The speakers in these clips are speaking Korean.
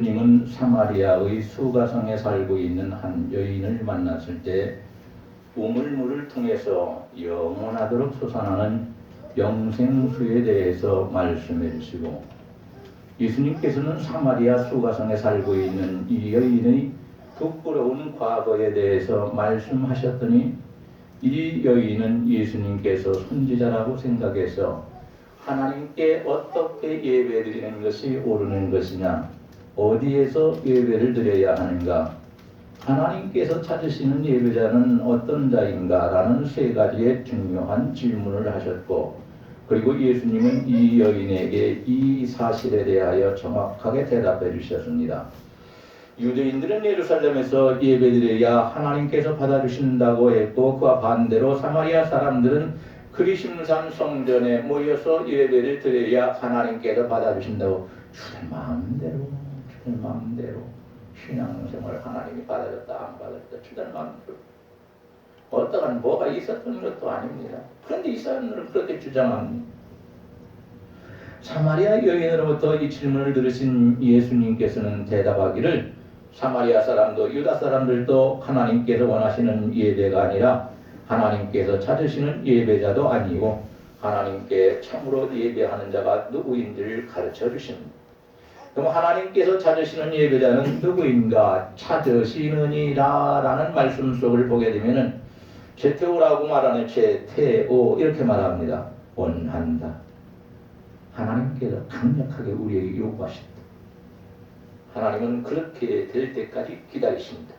예수님은 사마리아의 수가성에 살고 있는 한 여인을 만났을 때 우물물을 통해서 영원하도록 솟아나는 영생수에 대해서 말씀해 주시고, 예수님께서는 사마리아 수가성에 살고 있는 이 여인의 부끄러운 과거에 대해서 말씀하셨더니, 이 여인은 예수님께서 선지자라고 생각해서 하나님께 어떻게 예배드리는 것이 옳은 것이냐, 어디에서 예배를 드려야 하는가, 하나님께서 찾으시는 예배자는 어떤 자인가 라는 세 가지의 중요한 질문을 하셨고, 그리고 예수님은 이 여인에게 이 사실에 대하여 정확하게 대답해 주셨습니다. 유대인들은 예루살렘에서 예배드려야 하나님께서 받아주신다고 했고, 그와 반대로 사마리아 사람들은 그리심산 성전에 모여서 예배를 드려야 하나님께서 받아주신다고, 주된 마음대로 신앙생활 하나님이 받아줬다 안 받아줬다 주된 마음대로 어떠한 뭐가 있었던 것도 아닙니다. 그런데 이 사람들은 그렇게 주장합니다. 사마리아 여인으로부터 이 질문을 들으신 예수님께서는 대답하기를, 사마리아 사람도 유다 사람들도 하나님께서 원하시는 예배가 아니라 하나님께서 찾으시는 예배자도 아니고 하나님께 참으로 예배하는 자가 누구인지를 가르쳐 주십니다. 그럼 하나님께서 찾으시는 예배자는 누구인가? 찾으시느니라 라는 말씀 속을 보게 되면은 제테오라고 말하는 제테오 이렇게 말합니다. 원한다. 하나님께서 강력하게 우리에게 요구하신다. 하나님은 그렇게 될 때까지 기다리십니다.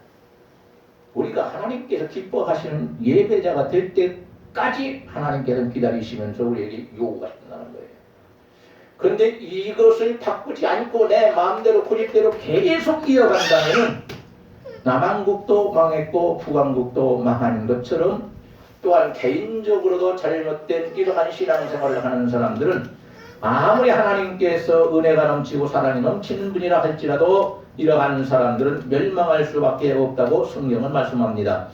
우리가 하나님께서 기뻐하시는 예배자가 될 때까지 하나님께서 기다리시면서 우리에게 요구하신다는 거예요. 그런데 이것을 바꾸지 않고 내 마음대로 고집대로 계속 이어간다면 남한국도 망했고 북한국도 망하는 것처럼, 또한 개인적으로도 잘못된 이러한 신앙생활을 하는 사람들은 아무리 하나님께서 은혜가 넘치고 사랑이 넘치는 분이라 할지라도 이러한 사람들은 멸망할 수밖에 없다고 성경은 말씀합니다.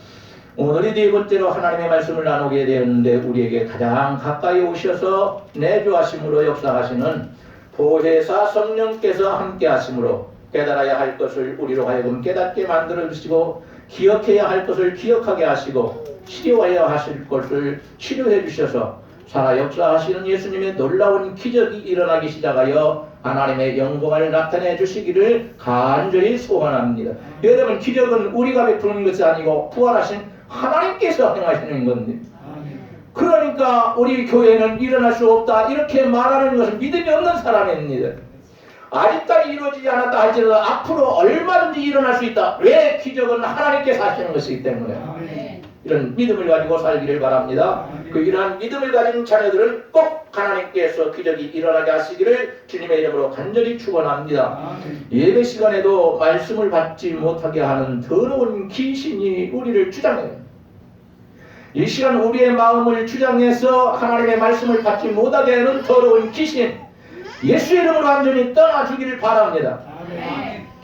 오늘이 네 번째로 하나님의 말씀을 나누게 되었는데, 우리에게 가장 가까이 오셔서 내주하심으로 역사하시는 보혜사 성령께서 함께 하심으로 깨달아야 할 것을 우리로 하여금 깨닫게 만들어 주시고, 기억해야 할 것을 기억하게 하시고, 치료해야 하실 것을 치료해 주셔서 살아 역사하시는 예수님의 놀라운 기적이 일어나기 시작하여 하나님의 영광을 나타내 주시기를 간절히 소원합니다. 여러분, 기적은 우리가 베푸는 것이 아니고 부활하신 하나님께서 행하시는 겁니다. 그러니까 우리 교회는 일어날 수 없다 이렇게 말하는 것은 믿음이 없는 사람입니다. 아직까지 이루어지지 않았다 할지라도 앞으로 얼마든지 일어날 수 있다. 왜? 기적은 하나님께서 하시는 것이기 때문에. 이런 믿음을 가지고 살기를 바랍니다. 이러한 믿음을 가진 자녀들은 꼭 하나님께서 기적이 일어나게 하시기를 주님의 이름으로 간절히 축원합니다. 예배 시간에도 말씀을 받지 못하게 하는 더러운 귀신이 우리를 주장해요. 이 시간 우리의 마음을 주장해서 하나님의 말씀을 받지 못하게 하는 더러운 귀신, 예수의 이름으로 완전히 떠나주기를 바랍니다.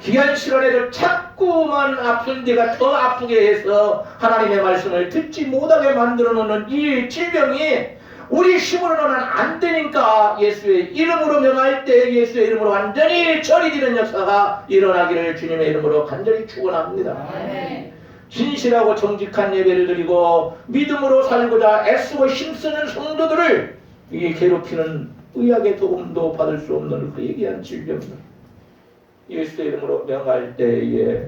귀한 시간에도 자꾸만 아픈 데가 더 아프게 해서 하나님의 말씀을 듣지 못하게 만들어 놓는 이 질병이 우리 힘으로는 안 되니까 예수의 이름으로 명할 때 예수의 이름으로 완전히 처리되는 역사가 일어나기를 주님의 이름으로 간절히 축원합니다. 진실하고 정직한 예배를 드리고 믿음으로 살고자 애쓰고 힘쓰는 성도들을 이 괴롭히는 의학의 도움도 받을 수 없는 그 얘기한 질병입니다. 예수의 이름으로 명할 때에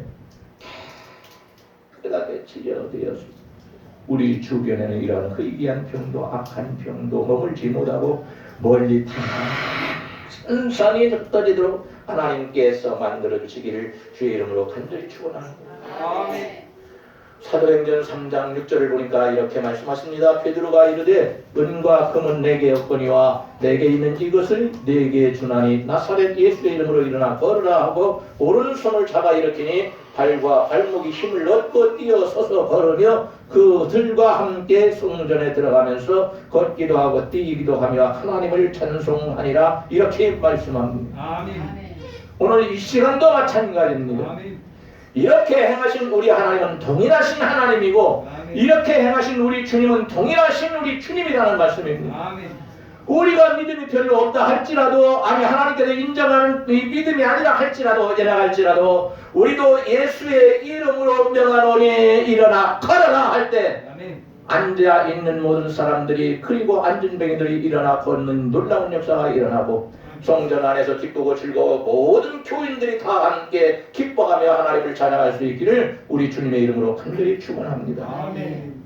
깨닫게 치료되어서 우리 주변에는 이러한 희귀한 병도 악한 병도 머물지 못하고 멀리 다 선선히 떨어지도록 하나님께서 만들어 주시기를 주의 이름으로 간절히 축원합니다. 아멘. 사도행전 3장 6절을 보니까 이렇게 말씀하십니다. 베드로가 이르되 은과 금은 내게 없거니와 내게 있는 이것을 내게 주나니 나사렛 예수의 이름으로 일어나 걸으라 하고 오른손을 잡아 일으키니 발과 발목이 힘을 얻고 뛰어서서 걸으며 그들과 함께 성전에 들어가면서 걷기도 하고 뛰기도 하며 하나님을 찬송하니라 이렇게 말씀합니다. 아멘. 오늘 이 시간도 마찬가지입니다. 아멘. 이렇게 행하신 우리 하나님은 동일하신 하나님이고 아멘. 이렇게 행하신 우리 주님은 동일하신 우리 주님이라는 말씀입니다. 아멘. 우리가 믿음이 별로 없다 할지라도, 아니 하나님께서 인정하는 이 믿음이 아니라 할지라도, 지나갈지라도 우리도 예수의 이름으로 명하노니 일어나 걸어라 할 때 앉아 있는 모든 사람들이, 그리고 앉은 병인들이 일어나 걷는 놀라운 역사가 일어나고, 성전 안에서 기쁘고 즐거워 모든 교인들이 다 함께 기뻐하며 하나님을 찬양할 수 있기를 우리 주님의 이름으로 간절히 축원합니다. 아멘.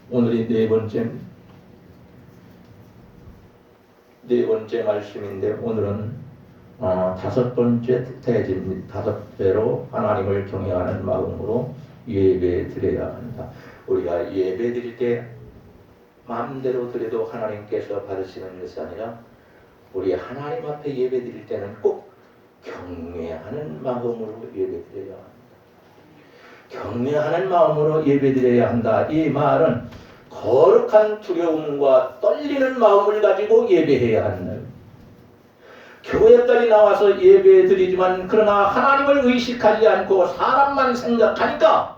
오늘이 네 번째 말씀인데, 오늘은 다섯 번째 대진, 다섯 배로 하나님을 경외하는 마음으로 예배 드려야 한다. 우리가 예배 드릴 때 마음대로 드려도 하나님께서 받으시는 것이 아니라, 우리 하나님 앞에 예배 드릴 때는 꼭 경외하는 마음으로 예배 드려야 한다. 경외하는 마음으로 예배 드려야 한다. 이 말은 거룩한 두려움과 떨리는 마음을 가지고 예배해야 한다. 교회까지 나와서 예배 드리지만, 그러나 하나님을 의식하지 않고 사람만 생각하니까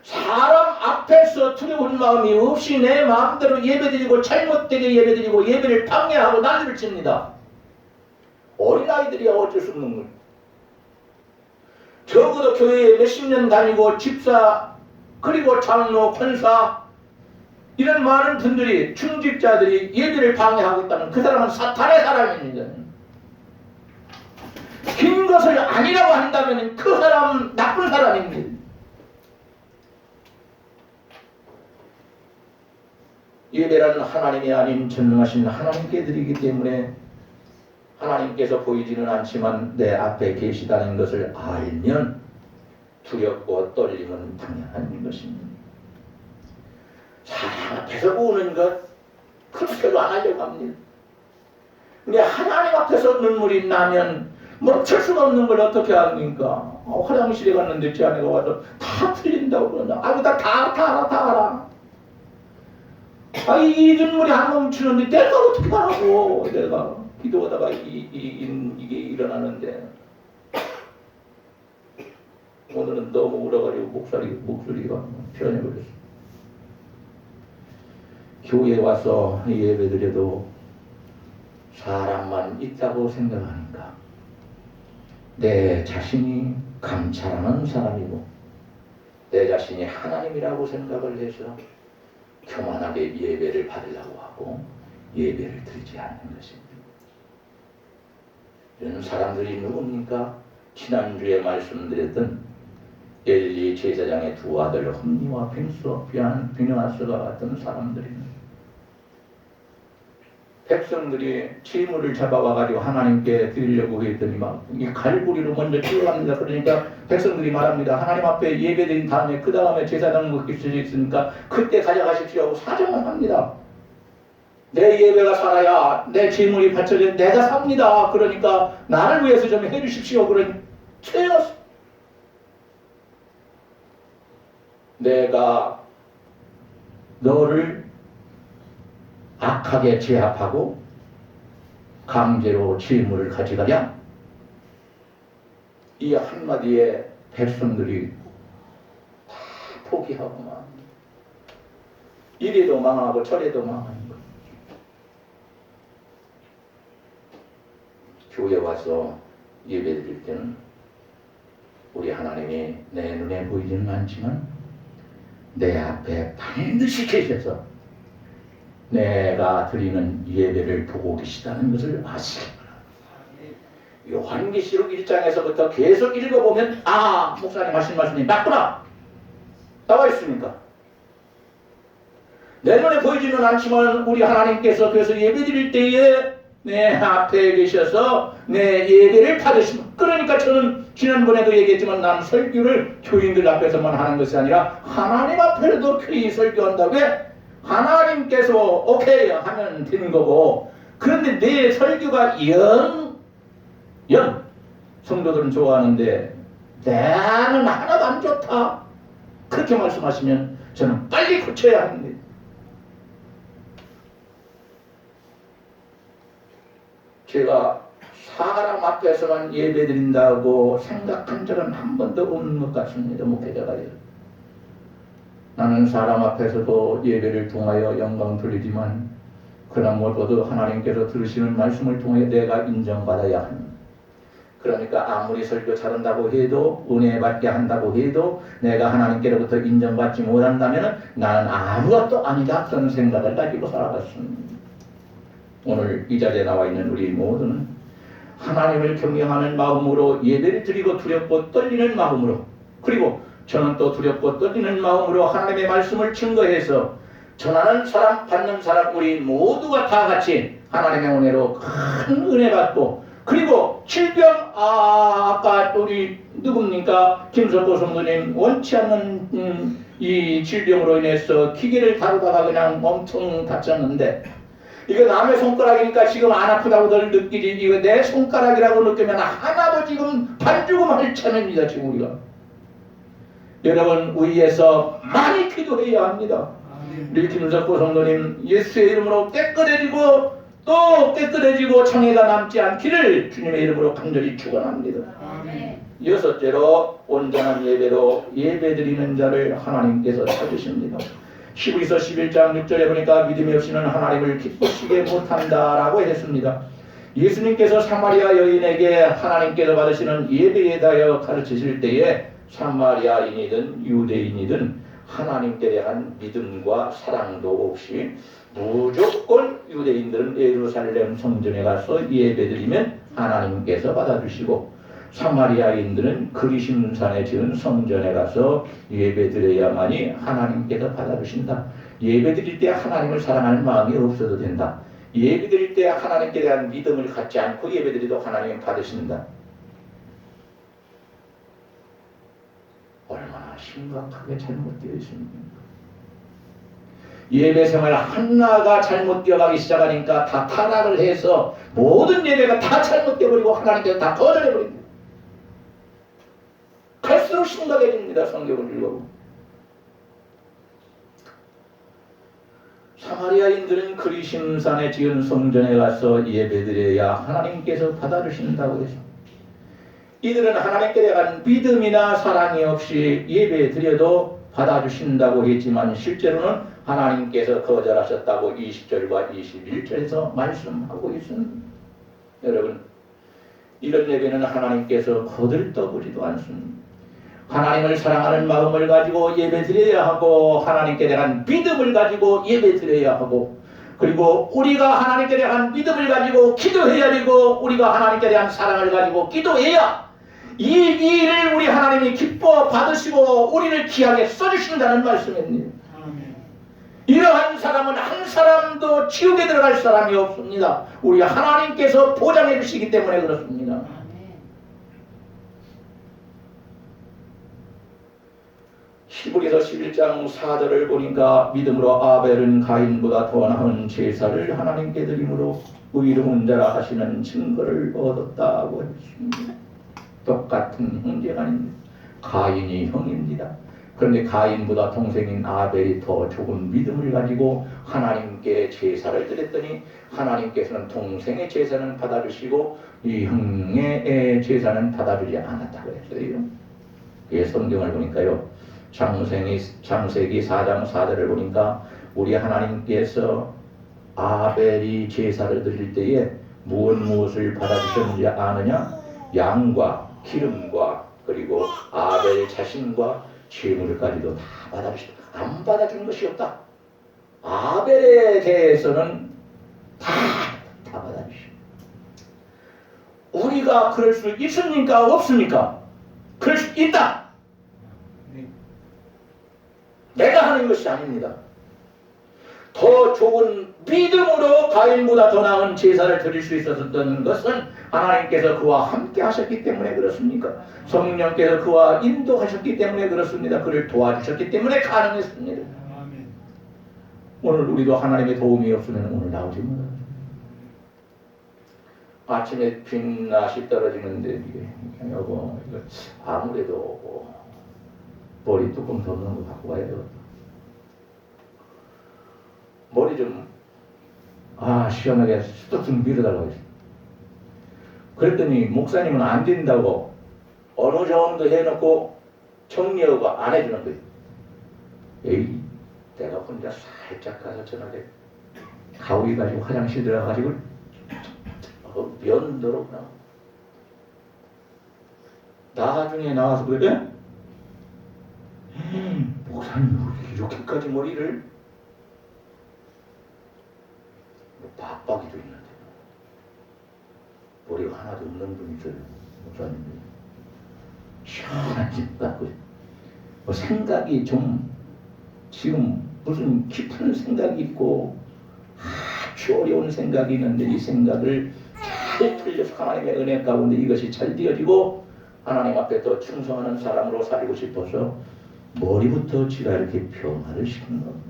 사람 앞에서 두려운 마음이 없이 내 마음대로 예배드리고 잘못되게 예배드리고 예배를 방해하고 난리를 칩니다. 어린아이들이야 어쩔 수 없는 거예요. 적어도 교회에 몇십 년 다니고 집사, 그리고 장로, 권사, 이런 많은 분들이, 중직자들이 예배를 방해하고 있다면 그 사람은 사탄의 사람입니다. 긴 것을 아니라고 한다면 그 사람은 나쁜 사람입니다. 예배라는 하나님이 아닌 전능하신 하나님께 드리기 때문에, 하나님께서 보이지는 않지만 내 앞에 계시다는 것을 알면 두렵고 떨림은 당연한 것입니다. 사람 앞에서 우는 것, 그건 별로 안 하려고 합니다. 근데 하나님 앞에서 눈물이 나면 멈출 수가 없는 걸 어떻게 합니까? 화장실에 갔는데 제 아내가 와서 다 틀린다고 그러나, 아이고 다 알아. 이 눈물이 안 멈추는데 내가 어떻게 하라고. 내가 기도하다가 이게 일어나는데, 오늘은 너무 울어가지고 목소리가 변해버렸어. 교회에 와서 예배드려도 사람만 있다고 생각하니까 내 자신이 감찰하는 사람이고, 내 자신이 하나님이라고 생각을 해서 교만하게 예배를 받으려고 하고 예배를 드리지 않는 것입니다. 이런 사람들이 누굽니까? 지난주에 말씀드렸던 엘리 제사장의 두 아들 홈니와 비느하스가 같은 사람들입니다. 백성들이 질문을 잡아와가지고 하나님께 드리려고 했더니 막 이 갈고리로 먼저 치러갑니다. 그러니까 백성들이 말합니다. 하나님 앞에 예배드린 다음에 그 다음에 제사장 먹기 시작했으니까 그때 가져가십시오 하고 사정을 합니다. 내 예배가 살아야 내 질문이 바쳐져 내가 삽니다. 그러니까 나를 위해서 좀 해주십시오. 그러니 채웠어. 내가 너를 악하게 제압하고 강제로 질문을 가져가냐? 이 한마디에 백성들이 다 포기하고 막 이래도 망하고 저래도 망하는 거예요. 교회 와서 예배 드릴 때는 우리 하나님이 내 눈에 보이지는 않지만 내 앞에 반드시 계셔서 내가 드리는 예배를 보고 계시다는 것을 아시기 바랍니다. 요한계시록 1장에서부터 계속 읽어보면 목사님 하신 말씀이 맞구나 나와 있습니까? 내 눈에 보이지는 않지만 우리 하나님께서 그래서 예배 드릴 때에 내 앞에 계셔서 내 예배를 받으십니다. 그러니까 저는 지난번에도 얘기했지만 난 설교를 교인들 앞에서만 하는 것이 아니라 하나님 앞에서도 교인이 설교한다. 왜? 하나님께서 오케이 하면 되는 거고, 그런데 내 설교가 성도들은 좋아하는데 나는 하나도 안 좋다 그렇게 말씀하시면 저는 빨리 고쳐야 합니다. 제가 사람 앞에서만 예배드린다고 생각한 적은 한 번도 없는 것 같습니다. 목회자가요. 나는 사람 앞에서도 예배를 통하여 영광 돌리지만 그러나 무엇보다도 하나님께서 들으시는 말씀을 통해 내가 인정받아야 합니다. 그러니까 아무리 설교 잘한다고 해도 은혜 받게 한다고 해도 내가 하나님께로부터 인정받지 못한다면 나는 아무것도 아니다 그런 생각을 가지고 살아갔습니다. 오늘 이 자리에 나와 있는 우리 모두는 하나님을 경외하는 마음으로 예배를 드리고 두렵고 떨리는 마음으로, 그리고 저는 또 두렵고 떨리는 마음으로 하나님의 말씀을 증거해서 전하는 사람 받는 사람 우리 모두가 다 같이 하나님의 은혜로 큰 은혜 받고, 그리고 질병 아까 우리 누굽니까 김석호 성도님 원치 않는 이 질병으로 인해서 기계를 다루다가 그냥 엄청 다쳤는데, 이거 남의 손가락이니까 지금 안 아프다고들 느끼지 이거 내 손가락이라고 느끼면 하나도 지금 반죽음할 참입니다. 지금 우리가 여러분 위에서 많이 기도해야 합니다. 우리 김석호 성도님 예수의 이름으로 깨끗해지고 또 깨끗해지고 장애가 남지 않기를 주님의 이름으로 간절히 축원합니다. 여섯째로 온전한 예배로 예배드리는 자를 하나님께서 찾으십니다. 히브리서 11장 6절에 보니까 믿음이 없이는 하나님을 기쁘시게 못한다라고 했습니다. 예수님께서 사마리아 여인에게 하나님께서 받으시는 예배에 대하여 가르치실 때에 사마리아인이든 유대인이든 하나님께 대한 믿음과 사랑도 없이 무조건 유대인들은 예루살렘 성전에 가서 예배드리면 하나님께서 받아주시고, 사마리아인들은 그리심산에 지은 성전에 가서 예배드려야만이 하나님께서 받아주신다. 예배드릴 때 하나님을 사랑하는 마음이 없어도 된다. 예배드릴 때 하나님께 대한 믿음을 갖지 않고 예배드려도 하나님이 받으신다. 얼마나 심각하게 잘못되어 있습니까? 예배 생활 하나가 잘못되어 가기 시작하니까 다 타락을 해서 모든 예배가 다 잘못되어 버리고 하나님께서 다 거절해 버립니다. 갈수록 심각해집니다. 성경을 읽어보면 사마리아인들은 그리심산에 지은 성전에 가서 예배드려야 하나님께서 받아주신다고 했습니다. 이들은 하나님께 대한 믿음이나 사랑이 없이 예배드려도 받아주신다고 했지만 실제로는 하나님께서 거절하셨다고 20절과 21절에서 말씀하고 있습니다. 여러분, 이런 예배는 하나님께서 거들떠보지도 않습니다. 하나님을 사랑하는 마음을 가지고 예배드려야 하고, 하나님께 대한 믿음을 가지고 예배드려야 하고, 그리고 우리가 하나님께 대한 믿음을 가지고 기도해야 되고, 우리가 하나님께 대한 사랑을 가지고 기도해야 이 일을 우리 하나님이 기뻐 받으시고 우리를 귀하게 써주신다는 말씀입니다. 이러한 사람은 한 사람도 지옥에 들어갈 사람이 없습니다. 우리 하나님께서 보장해 주시기 때문에 그렇습니다. 히브리서 11장 4절을 보니까 믿음으로 아벨은 가인보다 더 나은 제사를 하나님께 드림으로 의로운 자라 하시는 증거를 얻었다고 했습니다. 똑같은 형제가 아닙니다. 가인이 형입니다. 그런데 가인보다 동생인 아벨이 더 좋은 믿음을 가지고 하나님께 제사를 드렸더니 하나님께서는 동생의 제사는 받아주시고 이 형의 제사는 받아주지 않았다고 했어요. 그 성경을 보니까요, 창세기 4장 4절을 보니까 우리 하나님께서 아벨이 제사를 드릴 때에 무엇을 받아주셨는지 아느냐? 양과 기름과 그리고 아벨 자신과 제물까지도 다 받아주셨다. 안 받아주는 것이 없다. 아벨에 대해서는 다 받아주시고, 우리가 그럴 수 있습니까? 없습니까? 그럴 수 있다. 내가 하는 것이 아닙니다. 더 좋은 믿음으로 가인보다 더 나은 제사를 드릴 수 있었던 것은 하나님께서 그와 함께 하셨기 때문에 그렇습니까? 성령께서 그와 인도하셨기 때문에 그렇습니다. 그를 도와주셨기 때문에 가능했습니다. 오늘 우리도 하나님의 도움이 없으면 오늘 나오지 못합니다. 아침에 빛나시 떨어지는데 이게 여보 이거 아무래도 머리 뚜껑 덮는 거 갖고 가야 되겠다. 머리 좀 시원하게 쑥 좀 밀어달라고 했어. 그랬더니 목사님은 안 된다고 어느 정도 해놓고 정리하고 안 해주는 거예요. 에이, 내가 혼자 살짝 가서 저녁에 가위 가지고 화장실 들어가가지고 면도로구나. 나중에 나와서 그래? 목사님 이렇게까지 머리를 빡빡이도 있는데 머리가 하나도 없는 분이 있어요. 목사님이 시원한 집 같고 뭐 생각이 좀 지금 무슨 깊은 생각이 있고 아주 어려운 생각이 있는데 이 생각을 잘 풀려서 하나님의 은혜 가운데 이것이 잘 되어지고 하나님 앞에 더 충성하는 사람으로 살고 싶어서 머리부터 지가 이렇게 변화를 시키는 겁니다.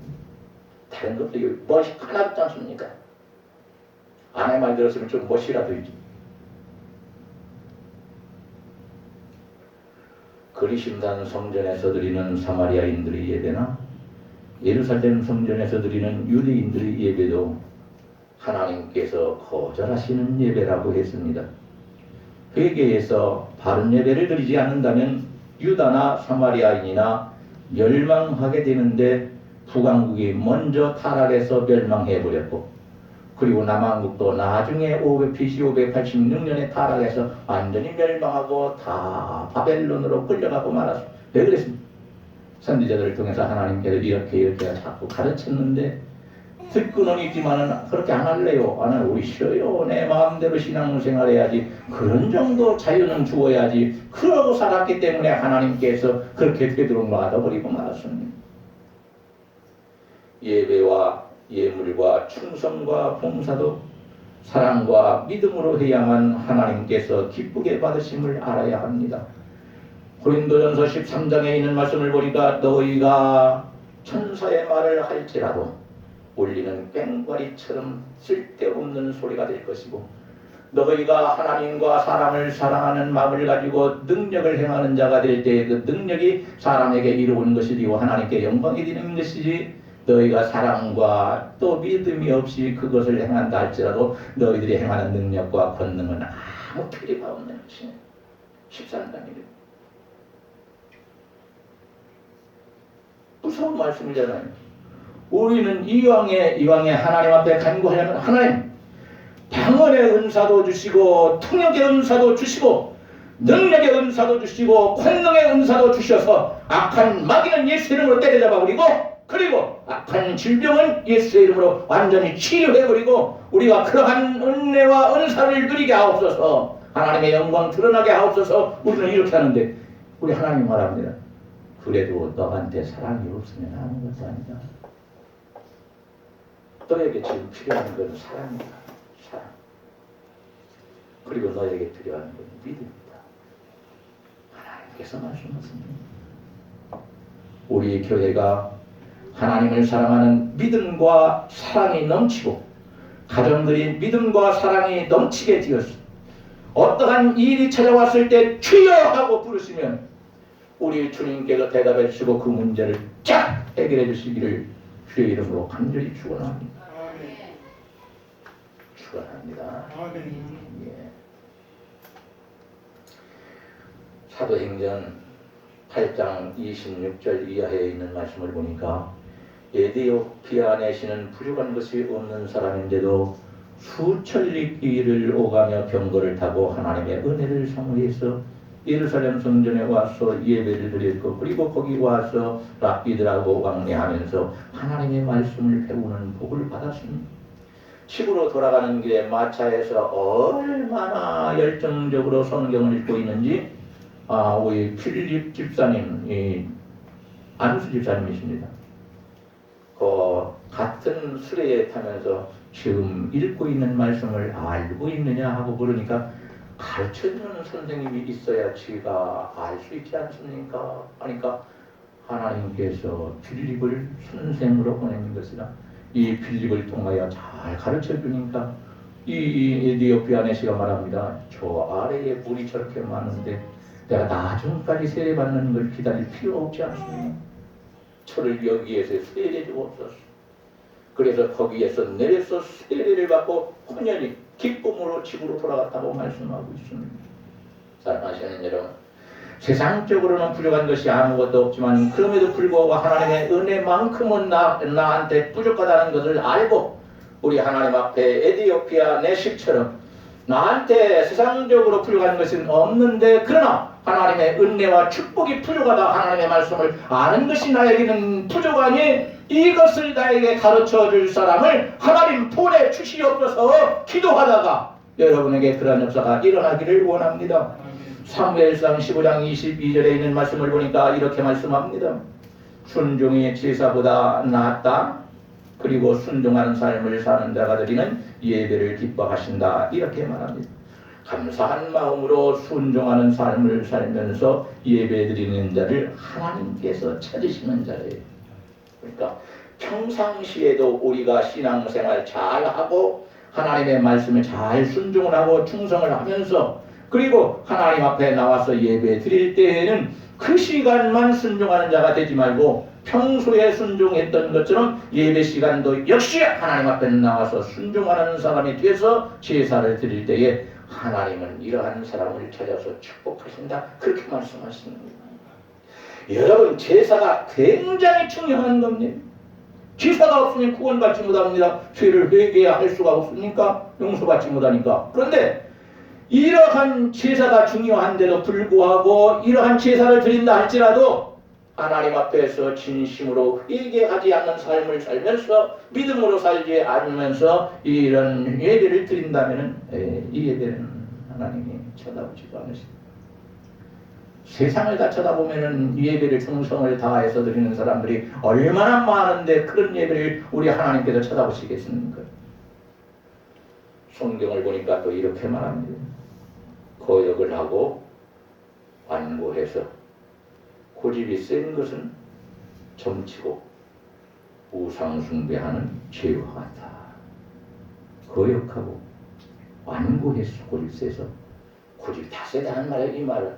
다른 것도 멋이 하나도 없지 않습니까? 아내 말 들었으면 좀 멋이라도 있지. 그리심산 성전에서 드리는 사마리아인들의 예배나 예루살렘 성전에서 드리는 유대인들의 예배도 하나님께서 거절하시는 예배라고 했습니다. 회개에서 바른 예배를 드리지 않는다면 유다나 사마리아인이나 멸망하게 되는데 북왕국이 먼저 타락해서 멸망해버렸고 그리고 남왕국도 나중에 BC 586년에 타락해서 완전히 멸망하고 다 바벨론으로 끌려가고 말았습니다. 왜 그랬습니까? 선지자들을 통해서 하나님께서 이렇게 자꾸 가르쳤는데 듣고는 있지만은 그렇게 안 할래요. 안 하고 싫어요. 내 마음대로 신앙생활 해야지. 그런 정도 자유는 주어야지. 그러고 살았기 때문에 하나님께서 그렇게 되도록 놔둬버리고 말았습니다. 예배와 예물과 충성과 봉사도 사랑과 믿음으로 해야만 하나님께서 기쁘게 받으심을 알아야 합니다. 고린도전서 13장에 있는 말씀을 보니까 너희가 천사의 말을 할지라도 울리는 꽹과리처럼 쓸데없는 소리가 될 것이고 너희가 하나님과 사람을 사랑하는 마음을 가지고 능력을 행하는 자가 될 때 그 능력이 사람에게 이루어진 것이고 하나님께 영광이 되는 것이지 너희가 사랑과 또 믿음이 없이 그것을 행한다 할지라도 너희들이 행하는 능력과 권능은 아무 필요가 없는 것이네. 13장이래요. 무서운 말씀이잖아요. 우리는 이왕에 하나님 앞에 간구하려면 하나님 방언의 은사도 주시고 통역의 은사도 주시고 능력의 은사도 주시고 권능의 은사도 주셔서 악한 마귀는 예수 이름으로 때려잡아버리고 그리고 악한 질병은 예수 이름으로 완전히 치료해버리고 우리가 그러한 은혜와 은사를 누리게 하옵소서. 하나님의 영광 드러나게 하옵소서. 우리는 이렇게 하는데 우리 하나님 말합니다. 그래도 너한테 사랑이 없으면 아무것도 아니다. 너에게 지금 필요한 건 사랑이다. 사랑. 그리고 너에게 필요한 건 믿음이다. 하나님께서 말씀하십니다. 우리 교회가 하나님을 사랑하는 믿음과 사랑이 넘치고 가정들이 믿음과 사랑이 넘치게 되었습니다. 어떠한 일이 찾아왔을 때 주여 하고 부르시면 우리 주님께서 대답해 주시고 그 문제를 쫙 해결해 주시기를 주의 이름으로 간절히 축원합니다. 축원합니다. 예. 사도행전 8장 26절 이하에 있는 말씀을 보니까 에디오피아 내시는 부족한 것이 없는 사람인데도 수천 리 길을 오가며 병거를 타고 하나님의 은혜를 사모해서 예루살렘 성전에 와서 예배를 드렸고 그리고 거기 와서 랍비들하고 왕래하면서 하나님의 말씀을 배우는 복을 받았습니다. 집으로 돌아가는 길에 마차에서 얼마나 열정적으로 성경을 읽고 있는지 우리 필립 집사님, 안수 집사님이십니다. 같은 수레에 타면서 지금 읽고 있는 말씀을 알고 있느냐 하고 그러니까 가르쳐주는 선생님이 있어야 지가 알 수 있지 않습니까? 하니까 하나님께서 필립을 선생으로 보내는 것이라 이 필립을 통하여 잘 가르쳐주니까 이 에디오피아 내시가 말합니다. 저 아래에 물이 저렇게 많은데 내가 나중까지 세례받는 걸 기다릴 필요 없지 않습니까? 저를 여기에서 세례 주옵소서. 그래서 거기에서 내려서 세례를 받고 혼연히 기쁨으로 집으로 돌아갔다고 말씀하고 있습니다. 사랑하시는 여러분, 세상적으로는 부족한 것이 아무것도 없지만 그럼에도 불구하고 하나님의 은혜만큼은 나한테 부족하다는 것을 알고 우리 하나님 앞에 에디오피아 내십처럼 나한테 세상적으로 부족한 것은 없는데 그러나 하나님의 은혜와 축복이 부족하다 하나님의 말씀을 아는 것이 나에게는 부족하니 이것을 나에게 가르쳐 줄 사람을 하나님 보내주시옵소서 기도하다가 여러분에게 그런 역사가 일어나기를 원합니다. 사무엘상 15장 22절에 있는 말씀을 보니까 이렇게 말씀합니다. 순종이 제사보다 낫다. 그리고 순종하는 삶을 사는 자가 드리는 예배를 기뻐하신다. 이렇게 말합니다. 감사한 마음으로 순종하는 삶을 살면서 예배 드리는 자를 하나님께서 찾으시는 자예요. 그러니까 평상시에도 우리가 신앙생활 잘하고 하나님의 말씀에 잘 순종을 하고 충성을 하면서 그리고 하나님 앞에 나와서 예배 드릴 때에는 그 시간만 순종하는 자가 되지 말고 평소에 순종했던 것처럼 예배 시간도 역시 하나님 앞에 나와서 순종하는 사람이 돼서 제사를 드릴 때에 하나님은 이러한 사람을 찾아서 축복하신다. 그렇게 말씀하시는 거예요. 여러분 제사가 굉장히 중요한 겁니다. 제사가 없으면 구원받지 못합니다. 죄를 회개해야 할 수가 없으니까 용서받지 못하니까. 그런데 이러한 제사가 중요한데도 불구하고 이러한 제사를 드린다 할지라도 하나님 앞에서 진심으로 회개하지 않는 삶을 살면서 믿음으로 살지 않으면서 이런 예배를 드린다면 이 예배는 하나님이 쳐다보지도 않으십니다. 세상을 다 쳐다보면은 예배를 충성을 다해서 드리는 사람들이 얼마나 많은데 그런 예배를 우리 하나님께서 쳐다보시겠습니까? 성경을 보니까 또 이렇게 말합니다. 거역을 하고 완고해서 고집이 센 것은 점치고 우상숭배하는 죄와 같다. 거역하고 완고해서 고집 세서 고집이 다 세다는 말이에요. 이 말은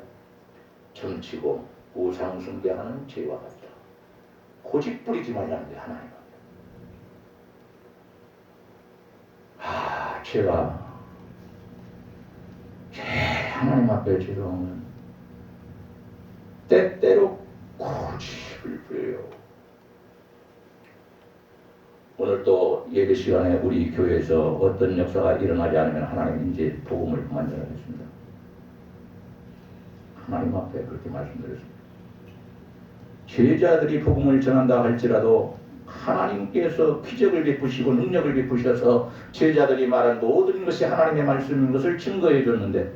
점치고 우상숭배하는 죄와 같다. 고집 부리지 말라는 게 하나님. 제가 하나님 앞에 죄송하면 때때로 고집을 부려요. 오늘 또 예배 시간에 우리 교회에서 어떤 역사가 일어나지 않으면 하나님 이제 복음을 그만전하겠습니다. 하나님 앞에 그렇게 말씀드렸습니다. 제자들이 복음을 전한다 할지라도 하나님께서 기적을 베푸시고 능력을 베푸셔서 제자들이 말한 모든 것이 하나님의 말씀인 것을 증거해 줬는데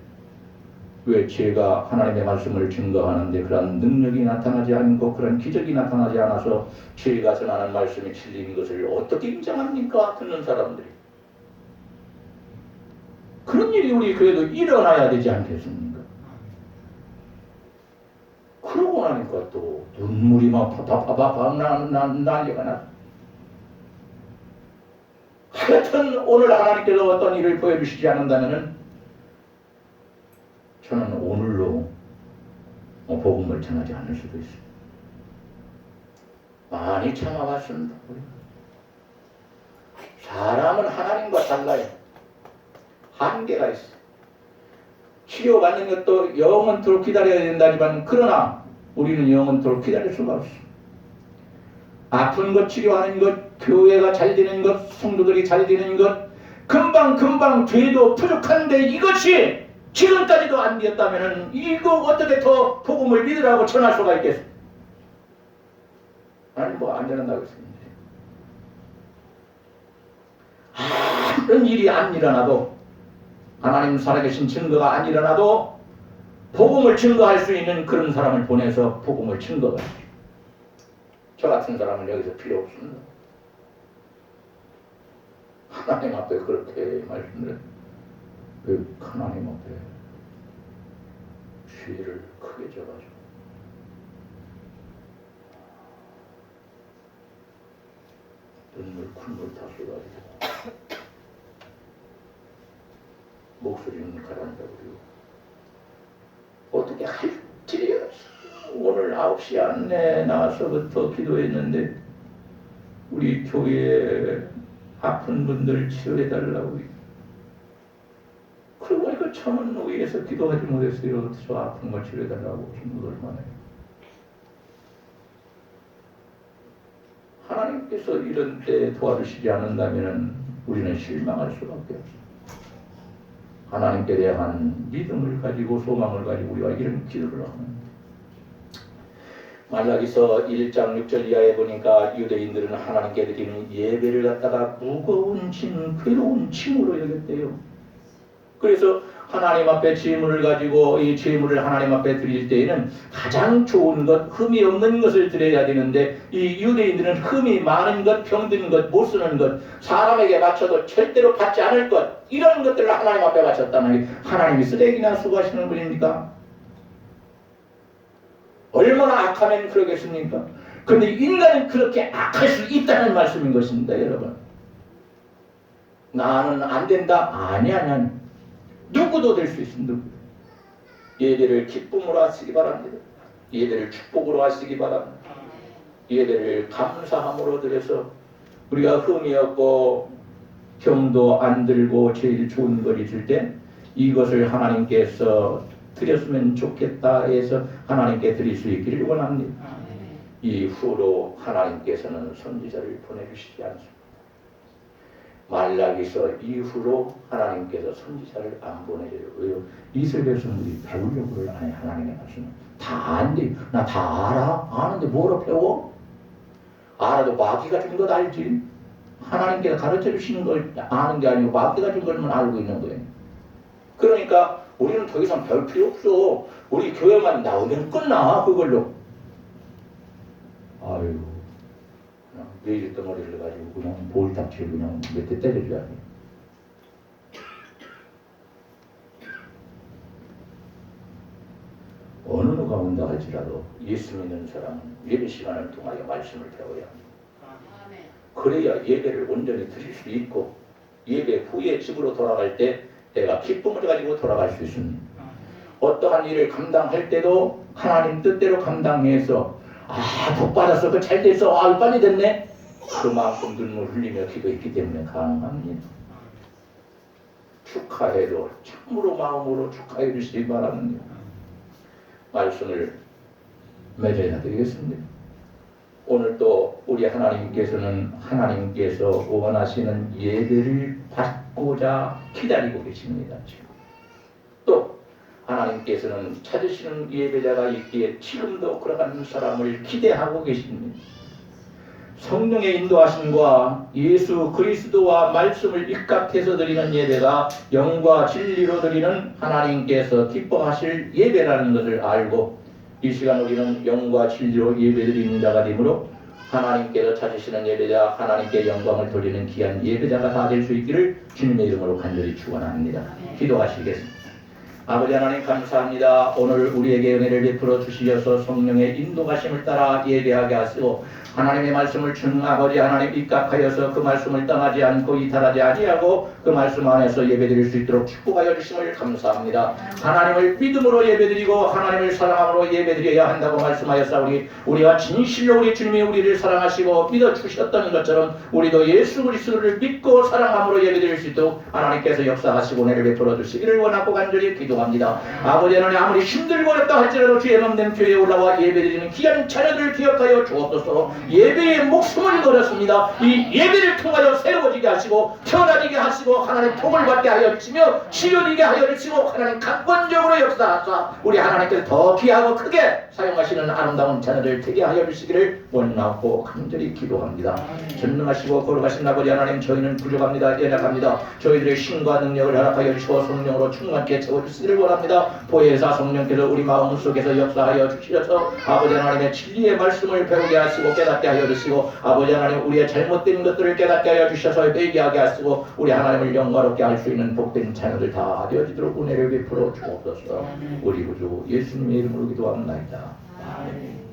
왜 제가 하나님의 말씀을 증거하는데 그런 능력이 나타나지 않고 그런 기적이 나타나지 않아서 제가 전하는 말씀이 진리인 것을 어떻게 인정합니까? 듣는 사람들이. 그런 일이 우리 교회도 일어나야 되지 않겠습니까? 그러고 나니까 또 눈물이 막 파파파파 난리가 나. 하여튼 오늘 하나님께서 어떤 일을 보여주시지 않는다면은 저는 오늘로 복음을 전하지 않을 수도 있어요. 많이 참아봤습니다. 사람은 하나님과 달라요. 한계가 있어요. 치료받는 것도 영원토록 기다려야 된다지만 그러나 우리는 영원토록 기다릴 수가 없어요. 아픈 것 치료하는 것, 교회가 잘 되는 것, 성도들이 잘 되는 것, 금방 돼도 부족한데 이것이 지금까지도 안 되었다면 이거 어떻게 더 복음을 믿으라고 전할 수가 있겠어요? 아니 안 된다고 했습니다. 아무런 일이 안 일어나도 하나님 살아계신 증거가 안 일어나도 복음을 증거할 수 있는 그런 사람을 보내서 복음을 증거해요. 저 같은 사람은 여기서 필요 없습니다. 하나님 앞에 그렇게 말씀드려요. 그 하나님 앞에 죄를 크게 져가지고 눈물 쿨물 다 쏟아지고 목소리는 가라앉아버리고 어떻게 할 길이 없어. 오늘 9시 안에 나와서부터 기도했는데 우리 교회에 아픈 분들 치료해달라고 그리고 보니까 천은 위에서 기도하지 못했어요. 저 아픈 걸 치료해달라고 친구들 많아요. 하나님께서 이런 때 도와주시지 않는다면 우리는 실망할 수밖에 없어요. 하나님께 대한 믿음을 가지고 소망을 가지고 우리가 이런 기도를 하는 말라기서 1장 6절 이하에 보니까 유대인들은 하나님께 드리는 예배를 갖다가 무거운 짐, 괴로운 짐으로 여겼대요. 그래서 하나님 앞에 제물을 가지고 이 제물을 하나님 앞에 드릴 때에는 가장 좋은 것, 흠이 없는 것을 드려야 되는데 이 유대인들은 흠이 많은 것, 병든 것, 못 쓰는 것, 사람에게 맞춰도 절대로 받지 않을 것, 이런 것들을 하나님 앞에 바쳤다는 게 하나님이 쓰레기나 수고하시는 분입니까? 얼마나 악하면 그러겠습니까? 그런데 인간은 그렇게 악할 수 있다는 말씀인 것입니다, 여러분. 나는 안 된다? 아니. 누구도 될 수 있습니다. 예배를 기쁨으로 하시기 바랍니다. 예배를 축복으로 하시기 바랍니다. 예배를 감사함으로 드려서 우리가 흠이 없고 병도 안 들고 제일 좋은 걸 있을 때 이것을 하나님께서 드렸으면 좋겠다 해서 하나님께 드릴 수 있기를 원합니다. 이후로 하나님께서는 선지자를 보내주시지 않습니다. 말라기서 이후로 하나님께서 선지자를 안 보내줘요. 왜요? 이스라엘 백성들이 배우려고 그걸 안 해. 하나님의 말씀은 다 안 돼. 나 다 알아? 아는데 뭐로 배워? 알아도 마귀가 준 것 알지. 하나님께서 가르쳐 주시는 걸 아는 게 아니고 마귀가 준 것만 알고 있는 거예요. 그러니까 우리는 더 이상 배울 필요 없어. 우리 교회만 나오면 끝나 그걸로. 아유, 그냥 매일 덩어리를 가지고 그냥 볼딱지를 그냥 몇 대 때려줘야 돼. 어느 누가 온다 할지라도 예수 믿는 사람은 예배 시간을 통하여 말씀을 배워야 합니다. 그래야 예배를 온전히 드릴 수 있고 예배 후에 집으로 돌아갈 때 내가 기쁨을 가지고 돌아갈 수 있습니다. 어떠한 일을 감당할 때도 하나님 뜻대로 감당해서 복 받았어, 그 잘 됐어, 빨리 됐네, 그만큼 눈물 흘리며 기도했기 때문에 가능합니다. 축하해도 참으로 마음으로 축하해 주시기 바랍니다. 말씀을 맺어야 되겠습니다. 오늘 또 우리 하나님께서는 하나님께서 원하시는 예배를 받고자 기다리고 계십니다. 또 하나님께서는 찾으시는 예배자가 있기에 지금도 그러한 사람을 기대하고 계십니다. 성령의 인도하심과 예수 그리스도와 말씀을 입각해서 드리는 예배가 영과 진리로 드리는 하나님께서 기뻐하실 예배라는 것을 알고 이 시간 우리는 영과 진리로 예배드리는 자가 되므로 하나님께서 찾으시는 예배자, 하나님께 영광을 돌리는 귀한 예배자가 다 될 수 있기를 주님의 이름으로 간절히 축원합니다. 기도하시겠습니다. 아버지 하나님 감사합니다. 오늘 우리에게 은혜를 베풀어 주시어서 성령의 인도하심을 따라 예배하게 하시고 하나님의 말씀을 준 아버지 하나님 입각하여서 그 말씀을 떠나지 않고 이탈하지 아니하고 그 말씀 안에서 예배드릴 수 있도록 축복하여 주심을 감사합니다. 하나님을 믿음으로 예배드리고 하나님을 사랑함으로 예배드려야 한다고 말씀하였사오니 우리가 진실로 우리 주님이 우리를 사랑하시고 믿어주셨던 것처럼 우리도 예수 그리스도를 믿고 사랑함으로 예배드릴 수 있도록 하나님께서 역사하시고 은혜를 베풀어 주시기를 원하고 간절히 기도합니다. 아버지 하나님 아무리 힘들고 어렵다 할지라도 주의 몸된 교회에 올라와 예배드리는 귀한 자녀들을 기억하여 주옵소서. 예배에 목숨을 걸었습니다. 이 예배를 통하여 새로워지게 하시고 태어나지게 하시고 하나님 복을 받게 하여 주시며 치료되게 하여 주시고 하나님 강권적으로 역사하사 우리 하나님께서 더 귀하고 크게 사용하시는 아름다운 자녀들 되게 하여 주시기를 원하고 간절히 기도합니다. 전능하시고 거룩하신 아버지 하나님 저희는 부족합니다. 연약합니다. 저희들의 신과 능력을 허락하여 주시고 성령으로 충만케 채워주시기를 원합니다. 보혜사 성령께서 우리 마음 속에서 역사하여 주시어서 아버지 하나님의 진리의 말씀을 배우게 하시고 깨닫게 하여 주시고 아버지 하나님 우리의 잘못된 것들을 깨닫게 하여 주셔서 회개하게 하시고 우리 하나님을 영광롭게 할 수 있는 복된 자녀들 다 되어지도록 은혜를 베풀어 주옵소서. 우리 구주 예수님의 이름으로 기도합니다. 아멘.